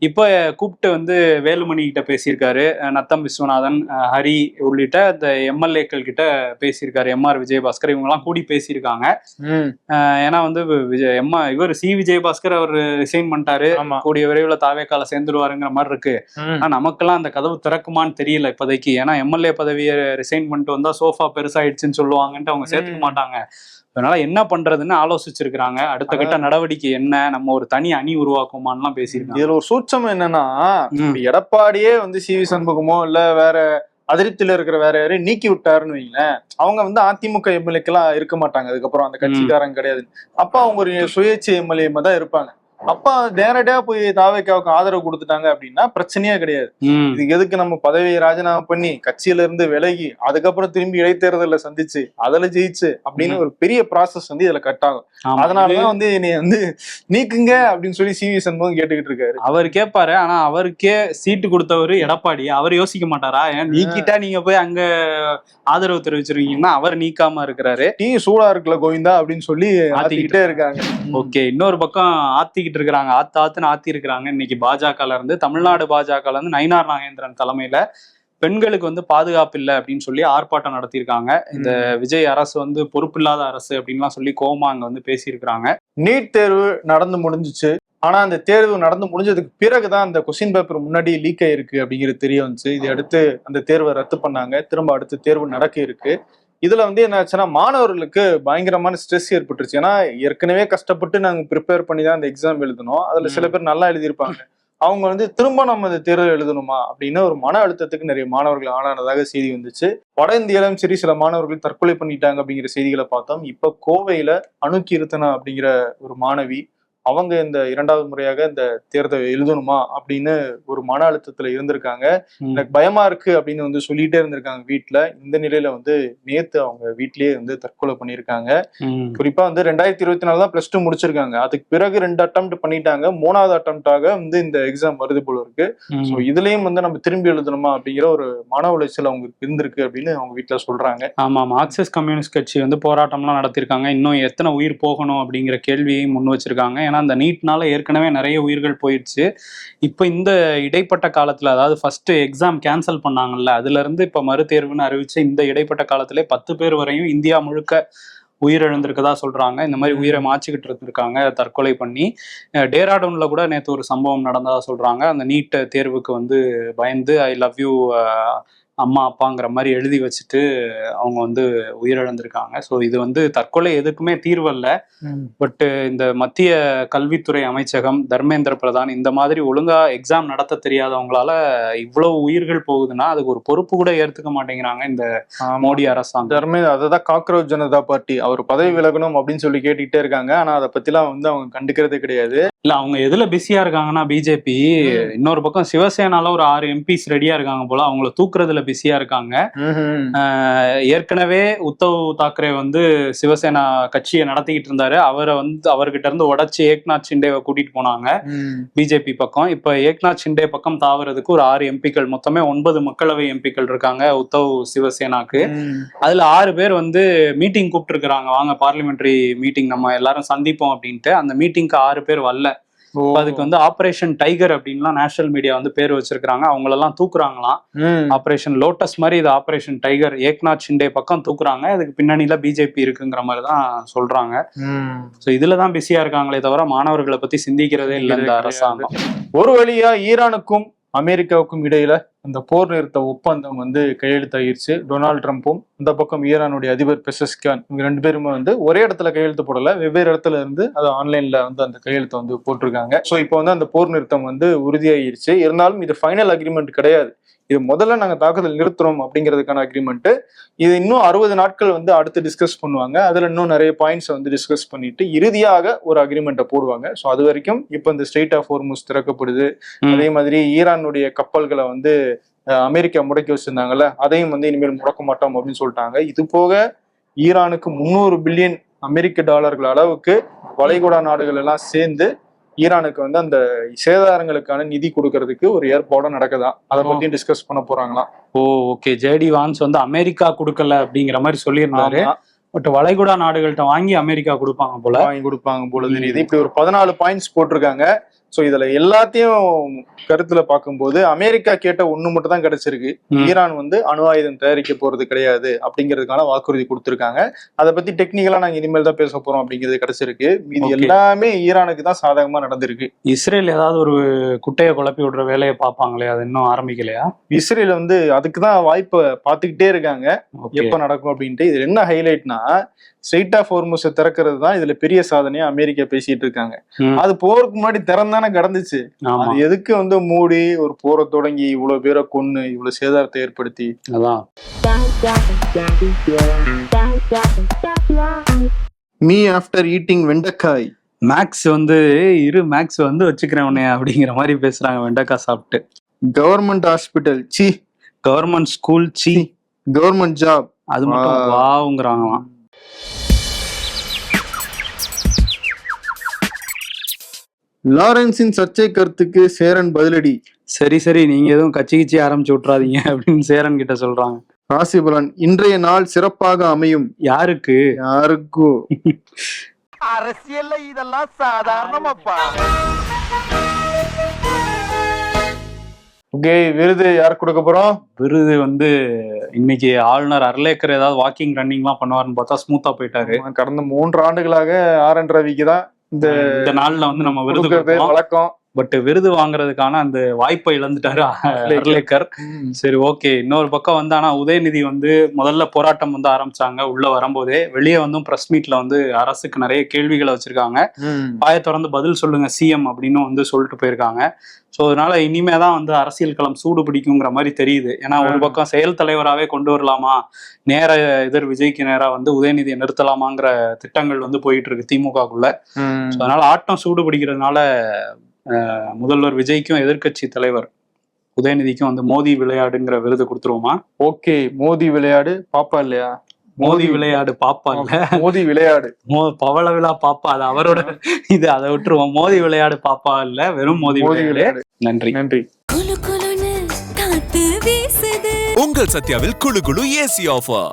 இப்ப கூப்பிட்டு வந்து வேலுமணி கிட்ட பேசியிருக்காரு, நத்தம் விஸ்வநாதன், ஹரி உள்ளிட்ட இந்த எம்எல்ஏக்கள் கிட்ட பேசியிருக்காரு, எம்ஆர் விஜயபாஸ்கர், இவங்க எல்லாம் கூடி பேசியிருக்காங்க. ஏன்னா வந்து இவர் சி விஜயபாஸ்கர் அவர் ரிசைன் பண்ணிட்டாரு, கூடிய விரைவில் தாவேக்கால சேர்ந்துருவாருங்கிற மாதிரி இருக்கு. ஆனா நமக்கெல்லாம் அந்த கதவு திறக்குமான்னு தெரியல இப்போதைக்கு. ஏன்னா எம்எல்ஏ பதவியை ரிசைன் பண்ணிட்டு வந்தா சோஃபா பெருசாயிடுச்சுன்னு சொல்லுவாங்கன்ட்டு அவங்க சேர்த்துக்க மாட்டாங்க. அதனால என்ன பண்றதுன்னு ஆலோசிச்சிருக்காங்க. அடுத்த கட்ட நடவடிக்கை என்ன, நம்ம ஒரு தனி அணி உருவாக்குமான்லாம் பேசியிருக்காங்க. இதுல ஒரு சூட்சம் என்னன்னா, எடப்பாடியே வந்து சிவி சண்முகமோ இல்ல வேற அதிருப்தியில இருக்கிற வேற யாரையும் நீக்கி விட்டாருன்னு வைங்களேன், அவங்க வந்து அதிமுக எம்எல்ஏக்கெல்லாம் இருக்க மாட்டாங்க. அதுக்கப்புறம் அந்த கட்சிக்காரங்க கிடையாது. அப்ப அவங்க ஒரு சுயேட்சை எம்எல்ஏ தான் இருப்பாங்க. அப்ப நேரடியா போய் தாவேக்காவுக்கு ஆதரவு கொடுத்துட்டாங்க அப்படின்னா பிரச்சனையே கிடையாது. இதுக்கு எதுக்கு நம்ம பதவியை ராஜினாமா பண்ணி கட்சியில இருந்து விலகி அதுக்கப்புறம் திரும்பி இடைத்தேர்தல சந்திச்சு அதுல ஜெயிச்சு அப்படின்னு ஒரு பெரிய ப்ராசஸ் வந்து இதுல கட் ஆகும். அதனாலதான் வந்து என்னை வந்து நீக்குங்க அப்படின்னு சொல்லி சி வி சண்முகம் கேட்டுக்கிட்டு இருக்காரு. அவர் கேட்பாரு, ஆனா அவருக்கே சீட்டு கொடுத்தவரு எடப்பாடி, அவர் யோசிக்க மாட்டாரா? நீக்கிட்டா நீங்க போய் அங்க ஆதரவு தெரிவிச்சிருக்கீங்கன்னா அவர் நீக்காம இருக்கிறாரு. டீ சூடா இருக்குல்ல கோவிந்தா அப்படின்னு சொல்லி ஆத்திக்கிட்டே இருக்காங்க. ஓகே, இன்னொரு பக்கம் ஆத்திக்கிட்டு இருக்கிறாங்க, ஆத்துன்னு ஆத்தி இருக்கிறாங்க. இன்னைக்கு பாஜகல இருந்து, தமிழ்நாடு பாஜகல இருந்து நயினார் நாகேந்திரன் தலைமையில பெண்களுக்கு வந்து பாதுகாப்பு இல்லை அப்படின்னு சொல்லி ஆர்ப்பாட்டம் நடத்தியிருக்காங்க. இந்த விஜய் அரசு வந்து பொறுப்பில்லாத அரசு அப்படின்லாம் சொல்லி கோவமா அங்க வந்து பேசியிருக்கிறாங்க. நீட் தேர்வு நடந்து முடிஞ்சிச்சு. ஆனா அந்த தேர்வு நடந்து முடிஞ்சதுக்கு பிறகுதான் அந்த கொஸ்டின் பேப்பர் முன்னாடி லீக் ஆயிருக்கு அப்படிங்கிறது தெரிய வந்துச்சு. இதை அடுத்து அந்த தேர்வை ரத்து பண்ணாங்க. திரும்ப அடுத்து தேர்வு நடக்க இருக்கு. இதுல வந்து என்ன ஆச்சுன்னா மாணவர்களுக்கு பயங்கரமான ஸ்ட்ரெஸ் ஏற்பட்டுருச்சு. ஏன்னா ஏற்கனவே கஷ்டப்பட்டு நாங்க ப்ரிப்பேர் பண்ணி தான் அந்த எக்ஸாம் எழுதணும். அதுல சில பேர் நல்லா எழுதியிருப்பாங்க. அவங்க வந்து திரும்ப நம்ம இந்த தேர்வு எழுதணுமா அப்படின்னு ஒரு மன அழுத்தத்துக்கு நிறைய மாணவர்கள் ஆளானதாக செய்தி வந்துச்சு. வட இந்தியாவிலும் சரி சில மாணவர்கள் தற்கொலை பண்ணிட்டாங்க அப்படிங்கிற செய்திகளை பார்த்தோம். இப்ப கோவையில அணுகீர்த்தனா அப்படிங்கிற ஒரு மாணவி, அவங்க இந்த 2வது முறையாக இந்த தேர்தலை எழுதணுமா அப்படின்னு ஒரு மன அழுத்தத்துல இருந்திருக்காங்க. எனக்கு பயமா இருக்கு அப்படின்னு வந்து சொல்லிட்டே இருந்திருக்காங்க வீட்டுல. இந்த நிலையில வந்து நேத்து அவங்க வீட்லயே வந்து தற்கொலை பண்ணியிருக்காங்க. குறிப்பா வந்து 2024 தான் +2 முடிச்சிருக்காங்க. அதுக்கு பிறகு 2 அட்டெம்ப்ட் பண்ணிட்டாங்க. 3வது அட்டெம்ப்டாக வந்து இந்த எக்ஸாம் வருது போல இருக்கு. ஸோ இதுலயும் வந்து நம்ம திரும்பி எழுதணுமா அப்படிங்கிற ஒரு மன உளைச்சல் அவங்களுக்கு இருந்திருக்கு அப்படின்னு அவங்க வீட்டுல சொல்றாங்க. ஆமா, மார்க்சிஸ்ட் கம்யூனிஸ்ட் கட்சி வந்து போராட்டம்லாம் நடத்திருக்காங்க. இன்னும் எத்தனை உயிர் போகணும் அப்படிங்கிற கேள்வியையும் முன் வச்சிருக்காங்க. ஏன்னா அந்த நீட்னால ஏற்கனவே நிறைய உயிர்கள் போயிடுச்சு. இப்போ இந்த இடைப்பட்ட காலத்துல, அதாவது ஃபர்ஸ்ட் எக்ஸாம் கேன்சல் பண்ணாங்கல்ல, அதுல இருந்து இப்ப மறுதேர்வுன்னு அறிவிச்சு இந்த இடைப்பட்ட காலத்திலே 10 பேர் வரையும் இந்தியா முழுக்க உயிரிழந்திருக்கதா சொல்றாங்க. இந்த மாதிரி உயிரை மாச்சிக்கிட்டு இருந்திருக்காங்க தற்கொலை பண்ணி. டேராடூன்ல கூட நேற்று ஒரு சம்பவம் நடந்ததா சொல்றாங்க. அந்த நீட் தேர்வுக்கு வந்து பயந்து ஐ லவ் யூ அம்மா அப்பாங்கிற மாதிரி எழுதி வச்சுட்டு அவங்க வந்து உயிரிழந்திருக்காங்க. ஸோ இது வந்து தற்கொலை எதுக்குமே தீர்வல்ல. பட் இந்த மத்திய கல்வித்துறை அமைச்சகம், தர்மேந்திர பிரதான் இந்த மாதிரி ஒழுங்கா எக்ஸாம் நடத்த தெரியாதவங்களால இவ்வளவு உயிர்கள் போகுதுன்னா அதுக்கு ஒரு பொறுப்பு கூட ஏற்றுக்க மாட்டேங்கிறாங்க இந்த மோடி அரசாங்கம். தர்மேந்திர அதான் காக்ரோச் ஜனதா பார்ட்டி அவர் பதவி விலகணும் அப்படின்னு சொல்லி கேட்டுக்கிட்டே இருக்காங்க. ஆனா அதை பத்திலாம் வந்து அவங்க கண்டுக்கிறதே கிடையாது. இல்ல, அவங்க எதுல பிஸியா இருக்காங்கன்னா பிஜேபி, இன்னொரு பக்கம் சிவசேனால ஒரு 6 எம்பிஸ் ரெடியா இருக்காங்க போல, அவங்கள தூக்குறதுல பிஸியா இருக்காங்க. ஏற்கனவே உத்தவ் தாக்கரே வந்து சிவசேனா கட்சியை நடத்திக்கிட்டு இருந்தாரு. அவரை வந்து அவர்கிட்ட இருந்து உடைச்சு ஏக்நாத் ஷிண்டேவை கூட்டிட்டு போனாங்க பிஜேபி பக்கம். இப்ப ஏக்நாத் ஷிண்டே பக்கம் தாவறதுக்கு ஒரு 6 எம்பிக்கள், மொத்தமே 9 மக்களவை எம்பிக்கள் இருக்காங்க உத்தவ் சிவசேனாக்கு. அதுல 6 பேர் வந்து மீட்டிங் கூப்பிட்டு இருக்கிறாங்க, வாங்க பார்லிமெண்டரி மீட்டிங் நம்ம எல்லாரும் சந்திப்போம் அப்படின்ட்டு. அந்த மீட்டிங்க்கு 6 பேர் வரல. அதுக்கு வந்து ஆபரேஷன் டைகர் அப்படின்லாம் நேஷனல் மீடியா வந்து பேர் வச்சிருக்காங்க. அவங்களெல்லாம் தூக்குறாங்களாம். ஆபரேஷன் லோட்டஸ் மாதிரி இது ஆபரேஷன் டைகர். ஏக்நாத் ஷிண்டே பக்கம் தூக்குறாங்க. அதுக்கு பின்னணியில பிஜேபி இருக்குங்கிற மாதிரி தான் சொல்றாங்க. ஸோ இதுலதான் பிஸியா இருக்காங்களே தவிர மாணவர்களை பத்தி சிந்திக்கிறதே இல்லை இந்த அரசாங்கம். ஒரு வழியா ஈரானுக்கும் அமெரிக்காவுக்கும் இடையில அந்த போர் நிறுத்த ஒப்பந்தம் வந்து கையெழுத்தாகிருச்சு. டொனால்டு ட்ரம்ப்பும் இந்த பக்கம் ஈரானுடைய அதிபர் பெசஸ்கியான் இவங்க 2 பேருமே வந்து ஒரே இடத்துல கையெழுத்து போடல, வெவ்வேறு இடத்துல இருந்து அது ஆன்லைன்ல வந்து அந்த கையெழுத்தை வந்து போட்டிருக்காங்க. ஸோ இப்போ வந்து அந்த போர் நிறுத்தம் வந்து உறுதியாகிருச்சு. இருந்தாலும் இது ஃபைனல் அக்ரிமெண்ட் கிடையாது. இது முதல்ல நாங்க தாக்குதல் நிறுத்துறோம் அப்படிங்கிறதுக்கான அக்ரிமெண்ட். இது இன்னும் 60 நாட்கள் வந்து அடுத்து டிஸ்கஸ் பண்ணுவாங்க. அதுல இன்னும் நிறைய பாயிண்ட்ஸ் வந்து டிஸ்கஸ் பண்ணிட்டு இறுதியாக ஒரு அக்ரிமெண்ட்டை போடுவாங்க. ஸோ அது வரைக்கும் இப்போ இந்த ஸ்ட்ரெய்ட் ஆஃப் ஹோர்முஸ் திறக்கப்படுது. அதே மாதிரி ஈரானுடைய கப்பல்களை வந்து அமெரிக்கா முடக்கி வச்சிருந்தாங்கல்ல, அதையும் வந்து இனிமேல் முடக்க மாட்டோம் அப்படின்னு சொல்லிட்டாங்க. இது போக ஈரானுக்கு 300 பில்லியன் அமெரிக்க டாலர்கள் அளவுக்கு வளைகுடா நாடுகள் எல்லாம் சேர்ந்து ஈரானுக்கு வந்து அந்த சேதாரங்களுக்கான நிதி கொடுக்கறதுக்கு ஒரு ஏற்பாடும் நடக்குதான். அதை பத்தியும் டிஸ்கஸ் பண்ண போறாங்களாம். ஓகே, ஜேடி வான்ஸ் வந்து அமெரிக்கா கொடுக்கல அப்படிங்கிற மாதிரி சொல்லியிருந்தாரு. பட் வளைகுடா நாடுகள்கிட்ட வாங்கி அமெரிக்கா கொடுப்பாங்க போல தெரியுது. இப்படி ஒரு 14 பாயிண்ட்ஸ் போட்டிருக்காங்க. ஸோ இதுல எல்லாத்தையும் கருத்துல பார்க்கும்போது அமெரிக்கா கேட்ட ஒண்ணு மட்டும் தான் கிடைச்சிருக்கு. ஈரான் வந்து அணு ஆயுதம் தயாரிக்க போறது கிடையாது அப்படிங்கிறதுக்கான வாக்குறுதி கொடுத்துருக்காங்க. அதை பத்தி டெக்னிக்கலா நாங்க இனிமேல் தான் பேச போறோம் அப்படிங்கிறது கிடைச்சிருக்கு. இது எல்லாமே ஈரானுக்கு தான் சாதகமா நடந்திருக்கு. இஸ்ரேல் ஏதாவது ஒரு குட்டையை குழப்பி விடுற வேலையை பார்ப்பாங்களே, அது இன்னும் ஆரம்பிக்கலையா? இஸ்ரேல் வந்து அதுக்குதான் வாய்ப்பை பார்த்துக்கிட்டே இருக்காங்க, எப்ப நடக்கும் அப்படின்ட்டு. இது என்ன ஹைலைட்னா, ஸ்ட்ரெய்ட் ஆஃப் ஹோர்முஸை திறக்கிறது தான் இதுல பெரிய சாதனையா அமெரிக்கா பேசிட்டு இருக்காங்க. அது போருக்கு முன்னாடி திறந்தானே கடந்துச்சு. அது எதுக்கு வந்து மூடி ஒரு போரை தொடங்கி இவ்வளவு பேரை கொன்னு இவ்வளவு சேதாரத்தை ஏற்படுத்தி. அதான் மீ ஆஃப்டர் ஈட்டிங் வெண்டைக்காய். மேக்ஸ் வந்து மேக்ஸ் வந்து வச்சுக்கிறேன் உன்னைய அப்படிங்கிற மாதிரி பேசுறாங்க வெண்டைக்காய் சாப்பிட்டு. Government hospital C, government school C, government job அது மட்டும் வாவுங்கிறாங்களாம். லாரன்ஸின் சர்ச்சை கருத்துக்கு சேரன் பதிலடி. சரி நீங்க எதுவும் கச்சி ஆரம்பிச்சு விட்டுறாதீங்க அப்படின்னு சேரன் கிட்ட சொல்றாங்க. ராசிபலன் இன்றைய நாள் சிறப்பாக அமையும். யாருக்கு? அரசியல்ல இதெல்லாம் சாதாரணமாப்பா. ஓகே, விருது யார் கொடுக்க போறோம்? விருது வந்து இன்னைக்கு ஆளுநர் அர்லேக்கர் ஏதாவது வாக்கிங் ரன்னிங்லாம் பண்ணுவாருன்னு பார்த்தா ஸ்மூத்தா போயிட்டாரு. கடந்த 3 ஆண்டுகளாக ஆர்.என். ரவிக்கு தான் இந்த நாள்ல வந்து நம்ம விருது வழக்கம். பட் விருது வாங்குறதுக்கான அந்த வாய்ப்பை இழந்துட்டாரு அர்லேக்கர். சரி, ஓகே. இன்னொரு பக்கம் வந்து ஆனா உதயநிதி வந்து முதல்ல போராட்டம் வந்து ஆரம்பிச்சாங்க. உள்ள வரும்போதே வெளியே வந்து பிரஸ் மீட்ல வந்து அரசுக்கு நிறைய கேள்விகளை வச்சிருக்காங்க. வாயை திறந்து பதில் சொல்லுங்க சிஎம் அப்படின்னு வந்து சொல்லிட்டு போயிருக்காங்க. ஸோ அதனால இனிமேதான் வந்து அரசியல் களம் சூடு பிடிக்குங்கிற மாதிரி தெரியுது. ஏன்னா ஒரு பக்கம் செயல் தலைவராகவே கொண்டு வரலாமா, நேர எதிர் விஜய்க்கு நேரா வந்து உதயநிதியை நிறுத்தலாமாங்கிற திட்டங்கள் வந்து போயிட்டு இருக்கு திமுகக்குள்ள. அதனால ஆட்டம் சூடு பிடிக்கிறதுனால முதல்வர் விஜய்க்கும் எதிர்கட்சி தலைவர் உதயநிதிக்கும் வந்து மோதி விளையாடுங்கிற விருது கொடுத்துருவோமா? ஓகே, மோதி விளையாடு பாப்பா இல்லையா? மோதி விளையாடு பாப்பா இல்ல, மோதி விளையாடு பவள விழா பாப்பா, அது அவரோட இது, அதை விட்டுருவோம். மோதி விளையாடு பாப்பா இல்ல, வெறும் மோதி விளையாடு. நன்றி. உங்கள் சத்யாவில் குளு குளு ஏசி ஆஃபர்.